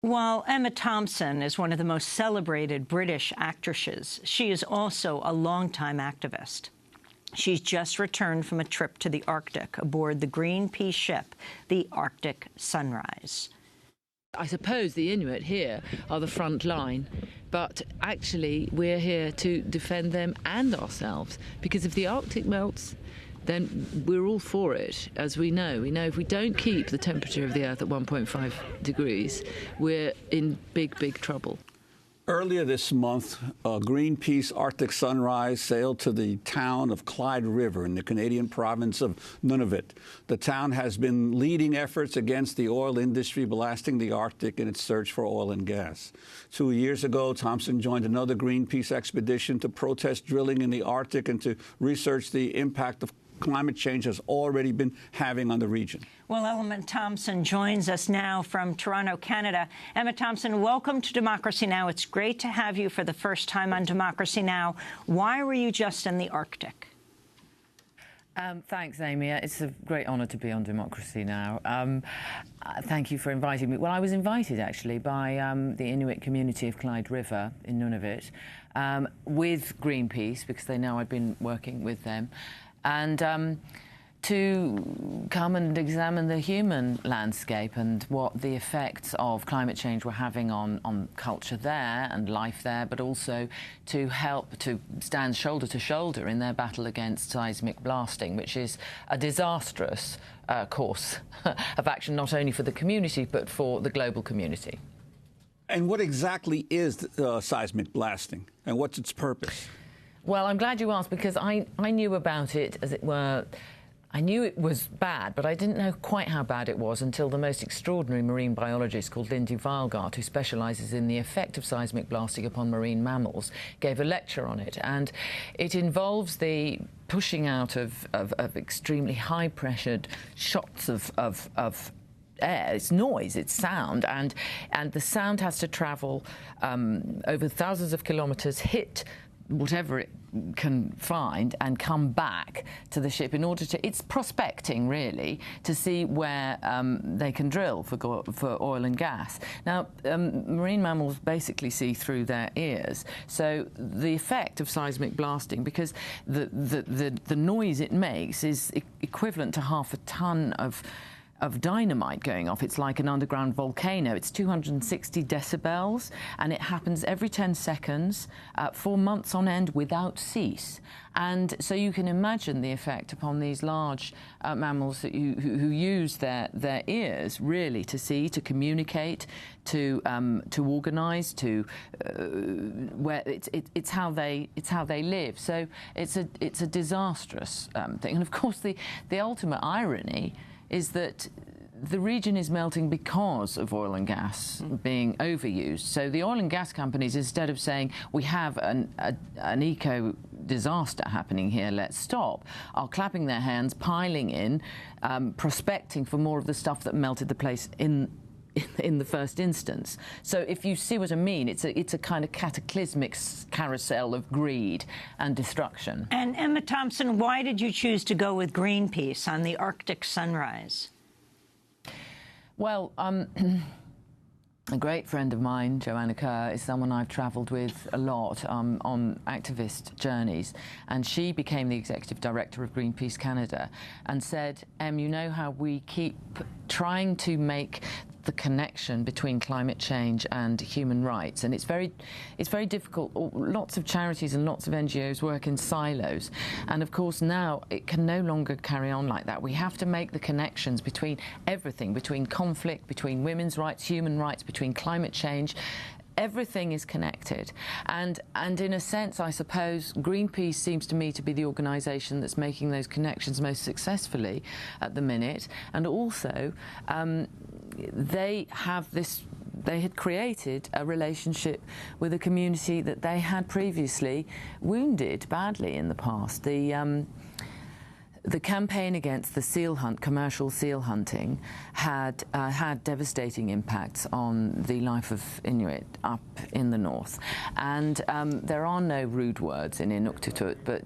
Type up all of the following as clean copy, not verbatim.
While Emma Thompson is one of the most celebrated British actresses, she is also a longtime activist. She's just returned from a trip to the Arctic aboard the Greenpeace ship, the Arctic Sunrise. I suppose the Inuit here are the front line, but actually we're here to defend them and ourselves, because if the Arctic melts, then we're all for it, as we know. We know if we don't keep the temperature of the Earth at 1.5 degrees, we're in big, big trouble. Earlier this month, Greenpeace Arctic Sunrise sailed to the town of Clyde River in the Canadian province of Nunavut. The town has been leading efforts against the oil industry blasting the Arctic in its search for oil and gas. 2 years ago, Thompson joined another Greenpeace expedition to protest drilling in the Arctic and to research the impact of climate change has already been having on the region. Well, Emma Thompson joins us now from Toronto, Canada. Emma Thompson, welcome to Democracy Now! It's great to have you for the first time on Democracy Now! Why were you just in the Arctic? Thanks, Amy. It's a great honour to be on Democracy Now! Thank you for inviting me. Well, I was invited, actually, by the Inuit community of Clyde River in Nunavut with Greenpeace, because they know I'd been working with them, and to come and examine the human landscape and what the effects of climate change were having on culture there and life there, but also to help to stand shoulder to shoulder in their battle against seismic blasting, which is a disastrous course of action, not only for the community, but for the global community. And what exactly is seismic blasting, and what's its purpose? Well, I'm glad you asked, because I knew about it, as it were. I knew it was bad, but I didn't know quite how bad it was until the most extraordinary marine biologist called Lindy Weilgart, who specialises in the effect of seismic blasting upon marine mammals, gave a lecture on it. And it involves the pushing out of extremely high-pressured shots of air. It's noise, it's sound, and the sound has to travel over thousands of kilometres, hit whatever it can find, and come back to the ship in order to, it's prospecting really, to see where they can drill for oil and gas. Now, marine mammals basically see through their ears, so the effect of seismic blasting, because the noise it makes is equivalent to half a ton of dynamite going off. It's like an underground volcano. It's 260 decibels, and it happens every 10 seconds for months on end without cease. And so you can imagine the effect upon these large mammals who use their ears really to see, to communicate, to organise, to where it's how they live. So it's a disastrous thing. And of course, the ultimate irony is that the region is melting because of oil and gas being overused. So the oil and gas companies, instead of saying we have an eco disaster happening here, let's stop, are clapping their hands, piling in, prospecting for more of the stuff that melted the place in the first instance. So if you see what I mean, it's a kind of cataclysmic carousel of greed and destruction. And Emma Thompson, why did you choose to go with Greenpeace on the Arctic Sunrise? Well, a great friend of mine, Joanna Kerr, is someone I've travelled with a lot on activist journeys, and she became the executive director of Greenpeace Canada and said, you know how we keep trying to make the connection between climate change and human rights, and it's very difficult. Lots of charities and lots of NGOs work in silos, and of course now it can no longer carry on like that. We have to make the connections between everything, between conflict, between women's rights, human rights, between climate change. Everything is connected, and in a sense, I suppose, Greenpeace seems to me to be the organisation that's making those connections most successfully at the minute. And also, they had created a relationship with a community that they had previously wounded badly in the past. the campaign against the seal hunt, commercial seal hunting, had devastating impacts on the life of Inuit up in the north. And there are no rude words in Inuktitut, but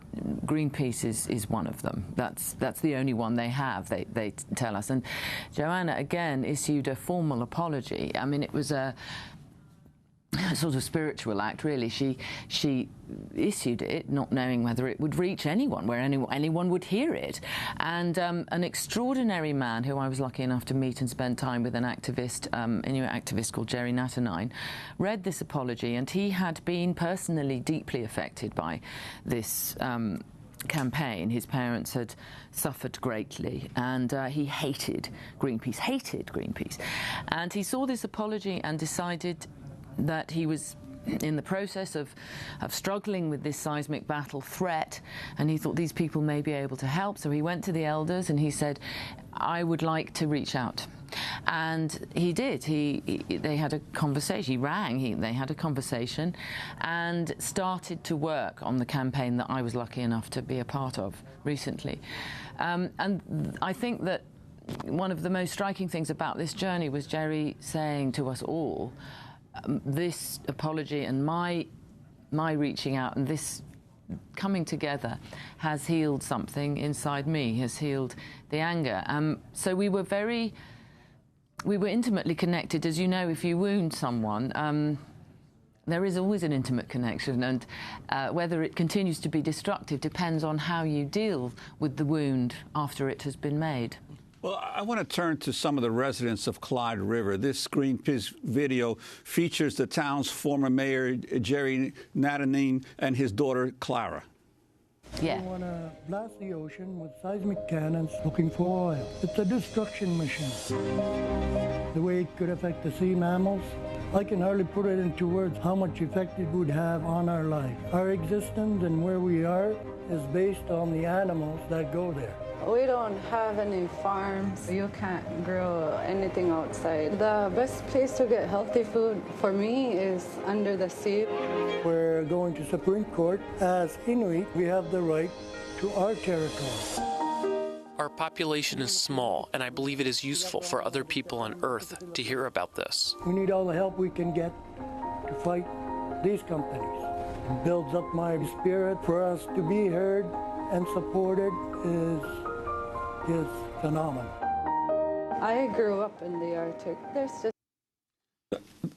Greenpeace is one of them. That's the only one they have, they tell us. And Joanna, again, issued a formal apology. I mean, it was a sort of spiritual act, really. She issued it not knowing whether it would reach anyone, where anyone would hear it. And an extraordinary man who I was lucky enough to meet and spend time with, an activist, Inuit activist called Jerry Natanine, read this apology, and he had been personally deeply affected by this campaign. His parents had suffered greatly, and he hated Greenpeace. And he saw this apology and decided that he was in the process of struggling with this seismic battle threat, and he thought these people may be able to help. So he went to the elders and he said, I would like to reach out. And he did. They had a conversation. He rang. They had a conversation and started to work on the campaign that I was lucky enough to be a part of recently. And I think that one of the most striking things about this journey was Jerry saying to us all, this apology and my reaching out and this coming together has healed something inside me, has healed the anger. So we were intimately connected. As you know, if you wound someone, there is always an intimate connection, and whether it continues to be destructive depends on how you deal with the wound after it has been made. Well, I want to turn to some of the residents of Clyde River. This Greenpeace video features the town's former mayor, Jerry Natanine, and his daughter, Clara. Yeah. We want to blast the ocean with seismic cannons looking for oil. It's a destruction machine. The way it could affect the sea mammals, I can hardly put it into words how much effect it would have on our life. Our existence and where we are is based on the animals that go there. We don't have any farms. You can't grow anything outside. The best place to get healthy food for me is under the sea. We're going to Supreme Court. As Inuit, we have the right to our territory. Our population is small, and I believe it is useful for other people on Earth to hear about this. We need all the help we can get to fight these companies. It builds up my spirit. For us to be heard and supported is phenomenal. I grew up in the Arctic.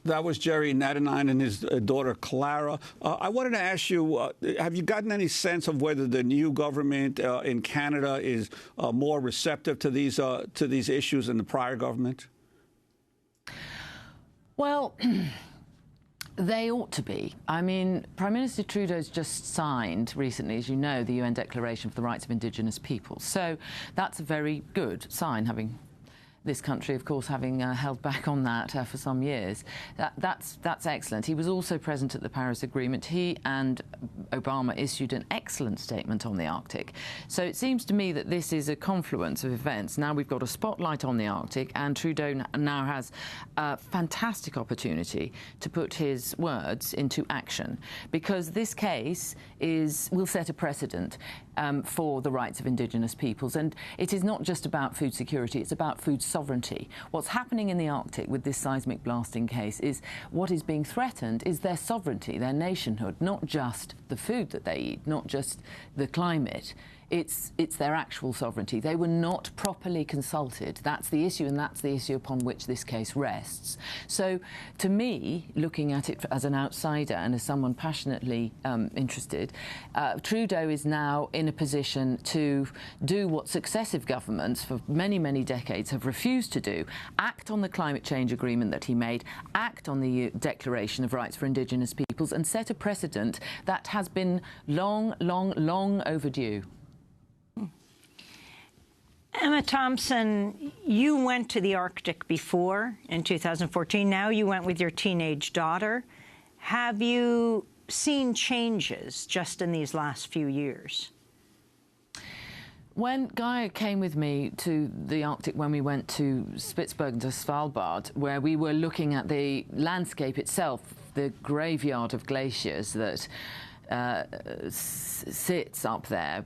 That was Jerry Natanine and his daughter Clara. I wanted to ask you, have you gotten any sense of whether the new government in Canada is more receptive to these issues than the prior government? Well, they ought to be. I mean, Prime Minister Trudeau's just signed recently, as you know, the UN Declaration for the Rights of Indigenous Peoples. So that's a very good sign, having this country, of course, having held back on that for some years. That's excellent. He was also present at the Paris Agreement. He and Obama issued an excellent statement on the Arctic. So it seems to me that this is a confluence of events. Now we've got a spotlight on the Arctic, and Trudeau now has a fantastic opportunity to put his words into action, because this case will set a precedent for the rights of Indigenous peoples. And it is not just about food security, it's about food sovereignty. What's happening in the Arctic with this seismic blasting case is what is being threatened is their sovereignty, their nationhood, not just the food that they eat, not just the climate. It's their actual sovereignty. They were not properly consulted. That's the issue, and that's the issue upon which this case rests. So, to me, looking at it as an outsider and as someone passionately interested, Trudeau is now in a position to do what successive governments for many, many decades have refused to do: act on the climate change agreement that he made, act on the Declaration of Rights for Indigenous Peoples, and set a precedent that has been long, long, long overdue. Emma Thompson, you went to the Arctic before in 2014. Now you went with your teenage daughter. Have you seen changes just in these last few years? When Gaia came with me to the Arctic, when we went to Spitsbergen, to Svalbard, where we were looking at the landscape itself, the graveyard of glaciers that sits up there,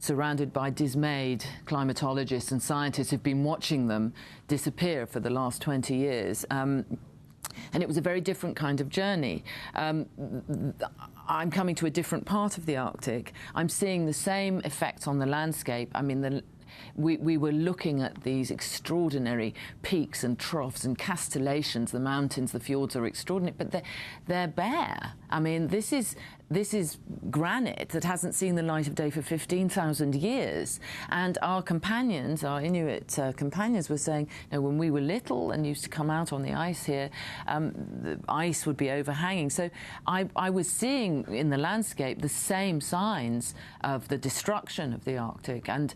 surrounded by dismayed climatologists and scientists who've been watching them disappear for the last 20 years. And it was a very different kind of journey. I'm coming to a different part of the Arctic. I'm seeing the same effects on the landscape. I mean, we were looking at these extraordinary peaks and troughs and castellations. The mountains, the fjords are extraordinary, but they're bare. I mean, this is granite that hasn't seen the light of day for 15,000 years. And our companions, our Inuit companions, were saying, you know, when we were little and used to come out on the ice here, the ice would be overhanging. So I was seeing in the landscape the same signs of the destruction of the Arctic, and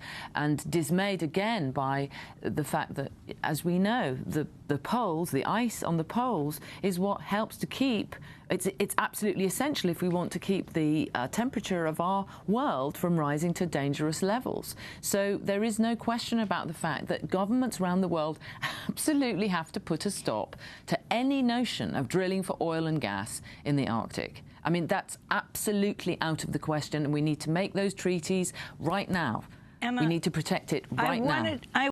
dismayed again by the fact that, as we know, the poles, the ice on the poles, is what helps to keep. It's absolutely essential if we want to keep the temperature of our world from rising to dangerous levels. So there is no question about the fact that governments around the world absolutely have to put a stop to any notion of drilling for oil and gas in the Arctic. I mean, that's absolutely out of the question, and we need to make those treaties right now. Emma, we need to protect it right now.